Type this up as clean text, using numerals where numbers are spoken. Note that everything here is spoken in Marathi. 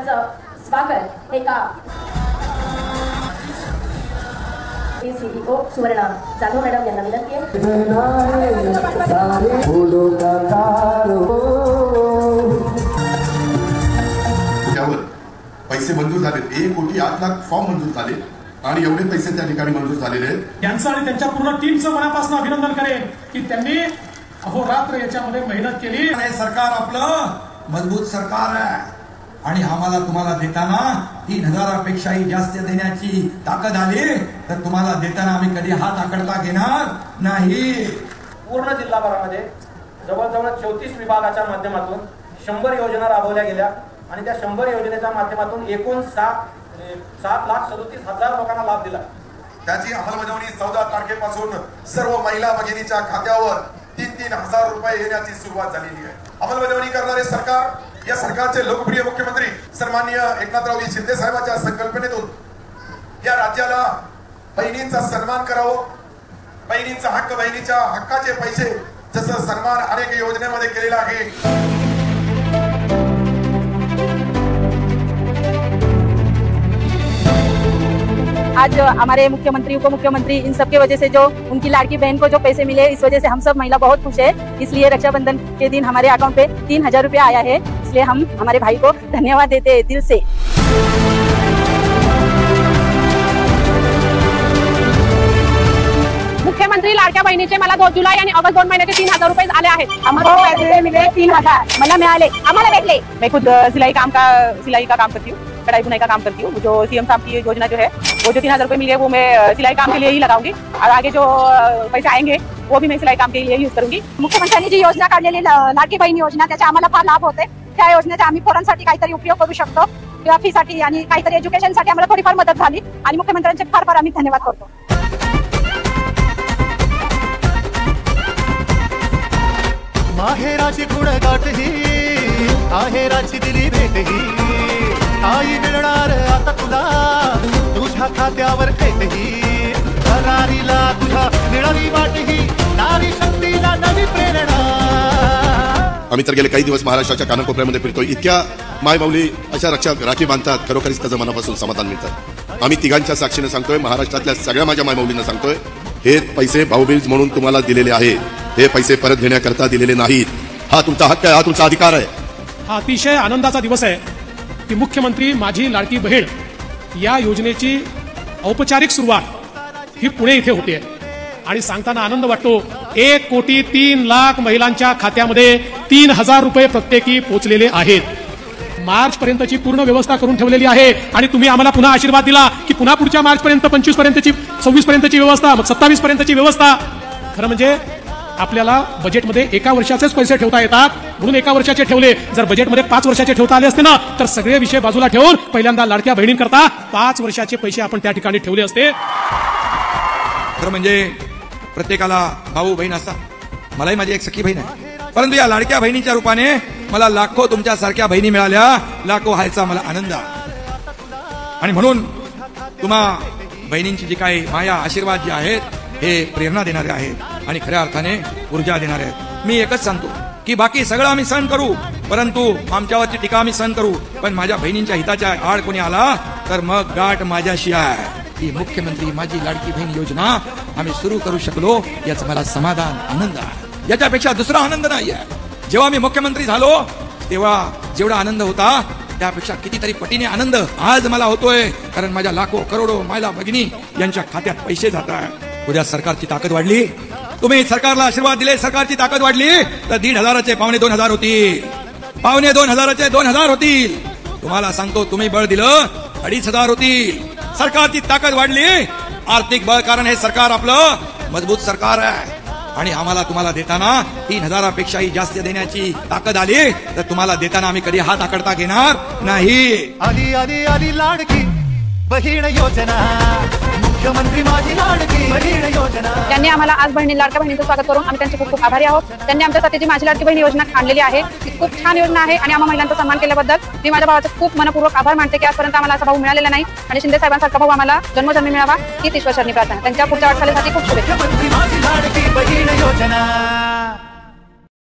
साहेबांचं स्वागत एका सीईओ सुवर्ण जाधव मॅडम यांना विनंती आहे। पैसे मंजूर झाले, 1,08,00,000 फॉर्म मंजूर झाले आणि एवढे पैसे त्या ठिकाणी मंजूर झालेले आहेत। त्यांचं आणि त्यांच्या पूर्ण टीमचं मनापासून अभिनंदन करेन की त्यांनी अहोरात्र याच्यामध्ये मेहनत केली। हे सरकार आपलं मजबूत सरकार आहे आणि आम्हाला तुम्हाला देताना 3,000पेक्षाही जास्त देण्याची ताकद आली तर तुम्हाला देताना आम्ही कधी हात आकडता घेणार नाही। पूर्ण जिल्हाभरामध्ये जवळजवळ 34 विभागाच्या माध्यमातून 100 योजना राबवल्या गेल्या आणि त्या 100 योजनेच्या माध्यमातून एकूण 7,37,000 लोकांना लाभ दिला। त्याची अंमलबजावणी 14 तारखेपासून सर्व महिला भगिनीच्या खात्यावर 3,000 रुपये येण्याची सुरुवात झालेली आहे। अंमलबजावणी करणारे सरकार, या सरकारचे लोकप्रिय मुख्यमंत्री सन्माननीय एकनाथरावजी शिंदे साहेबांच्या संकल्पनेतून या राज्याला बहिणींचा सन्मान करावं, बहिणींचा हक्क, बहिणीच्या हक्काचे पैसे जसं सन्मान अनेक योजनेमध्ये केलेला आहे। आज हमारे मुख्यमंत्री, उप मुख्यमंत्री, इन सब के वजह से जो उनकी लाड़की बहन को जो पैसे मिले, इस वजह से हम सब महिला बहुत खुश है। इसलिए रक्षाबंधन के दिन हमारे अकाउंट पे 3,000 रुपया आया है, इसलिए हम हमारे भाई को धन्यवाद देते हैं दिल से। मुख्यमंत्री लाडक्या बहिणीचे मला 2 जुलै आणि ऑगस्ट 2 महिन्याचे 3,000 रुपये आले आहेत। हमारे पैसे मिले 3,000 मला मिळाले, आम्हाला भेटले। मैं खुद सिलाई का काम करती हूँ, कढ़ाई बुनाई का काम करती हूँ। जो सीएम साहब की योजना जो है, वो जो 3,000 रुपये मिले वो मैं सिलाई काम के लिए ही लगाऊंगी और आगे जो पैसे आएंगे वो भी मैं सिलाई काम के लिए यूज करूंगी। मुख्यमंत्र्यांनी जी योजना काढलेली लाडकी बहीण योजना, त्याचा आम्हाला फार लाभ होते। त्या योजनेचा आम्ही पोरांसाठी काहीतरी उपयोग करू शकतो किंवा फीसाठी आणि काहीतरी एज्युकेशनसाठी आम्हाला थोडीफार मदत झाली आणि मुख्यमंत्र्यांचे फार फार आम्ही धन्यवाद करतो। माहेराची गुणगाठ ही, आहेराची दिली भेट ही, आई मिळणार आता तुला तुझ्या खात्यावर थेट ही, नारीला तुझ्या मिळाली वाट ही, नारी शक्तीला नवी प्रेरणा। आम्ही तर गेले काही दिवस महाराष्ट्राच्या कानाकोपऱ्यामध्ये फिरतोय, इतक्या मायबाऊली अशा राखी बांधतात, खरोखरीच त्याचं मनापासून समाधान मिळतं। आम्ही तिघांच्या साक्षीने सांगतोय, महाराष्ट्रातल्या सगळ्या माझ्या मायबाऊलींना सांगतोय, हे पैसे भाऊबीज म्हणून तुम्हाला दिलेले आहे, हे पैसे परत घेण्याकरता दिलेले नाहीत। हा तुमचा हक्क आहे, हा तुमचा अधिकार आहे। हा अतिशय आनंदाचा दिवस आहे की मुख्यमंत्री माझी लाडकी बहीण या योजनेची औपचारिक सुरुवात ही पुणे इथे होते आणि सांगताना आनंद वाटतो। 1,03,00,000 महिलांच्या खात्यामध्ये 3,000 रुपये प्रत्येकी पोहोचलेले आहेत। मार्च पर्यंतची पूर्ण व्यवस्था करून ठेवलेली आहे आणि तुम्ही आम्हाला पुन्हा आशीर्वाद दिला की पुन्हा पुढच्या मार्च पर्यंत 25 पर्यंतची, 26 पर्यंतची व्यवस्था, मग 27 पर्यंतची व्यवस्था। खरं म्हणजे आपल्याला बजेटमध्ये एका वर्षाचेच पैसे ठेवता येतात म्हणून एका वर्षाचे ठेवले। जर बजेटमध्ये 5 वर्षाचे ठेवता आले असते ना तर सगळे विषय बाजूला ठेवून पहिल्यांदा लाडक्या बहिणींकरता 5 वर्षाचे पैसे आपण त्या ठिकाणी ठेवले असते। खरं म्हणजे प्रत्येकाला भाऊ बहीण असतात, मलाही माझी एक सखी बहीण आहे, परंतु या लाडक्या बहिणीच्या रूपाने मला लाखो तुमच्यासारख्या बहिणी मिळाल्या, लाखो व्हायचा मला आनंद आहे। आणि म्हणून तुम्हा बहिणींची जी काही माया, आशीर्वाद जे आहेत हे प्रेरणा देणारे आहेत आणि खऱ्या अर्थाने ऊर्जा देणारे आहेत। मी एकच सांगतो की बाकी सगळं आम्ही सहन करू, परंतु आमच्यावरची टीका आम्ही सहन करू, पण माझ्या बहिणींच्या हिताच्या आड कोणी आला तर मग गाठ माझ्याशी आहे। ही मुख्यमंत्री माझी लाडकी बहीण योजना आम्ही सुरू करू शकलो याचं मला समाधान, आनंद आहे। याच्यापेक्षा दुसरा आनंद नाही आहे। जेव्हा मी मुख्यमंत्री झालो तेव्हा जेवढा आनंद होता त्यापेक्षा कितीतरी पटीने आनंद आज मला होतोय, कारण माझ्या लाखो करोडो महिला भगिनी यांच्या खात्यात पैसे जात आहेत। उद्या सरकारची ताकद वाढली, तुम्ही सरकारला आशीर्वाद दिले, सरकारची ताकद वाढली तर 1,500चे 2,500 होतील, 2,500चे 2,000 होतील। तुम्हाला सांगतो, तुम्ही बळ दिलं 2,500 होतील। सरकारची ताकद वाढली, आर्थिक बळ, कारण हे सरकार आपलं मजबूत सरकार आहे आणि आम्हाला तुम्हाला देताना 3,000पेक्षाही जास्त देण्याची ताकद आली तर तुम्हाला देताना आम्ही कधी हात आकडता घेणार नाही। आली आली आली लाडकी बहीण योजना, मुख्यमंत्री माझी लाडकी बहीण योजना। त्यांनी आम्हाला आज लाडक्या बहिणीचं स्वागत करून आम्ही त्यांचे खूप खूप आभारी आहोत। त्यांनी आमच्यासाठी जी माझी लाडकी बहीण योजना आणलेली आहे ती खूप छान योजना आहे आणि आम्हा महिलांचा सन्मान केल्याबद्दल मी माझ्या भावाचा खूप मनपूर्वक आभार मानते की आजपर्यंत आम्हाला असा भाऊ मिळालेला नाही आणि शिंदे साहेबांसारखा भाऊ आम्हाला जन्मजन्मी मिळावा हीच ईश्वरचरणी प्रार्थना। त्यांच्या पुढच्या वाटचालीसाठी खूप शुभेच्छा। मुख्यमंत्री माझी लाडकी बहीण योजना।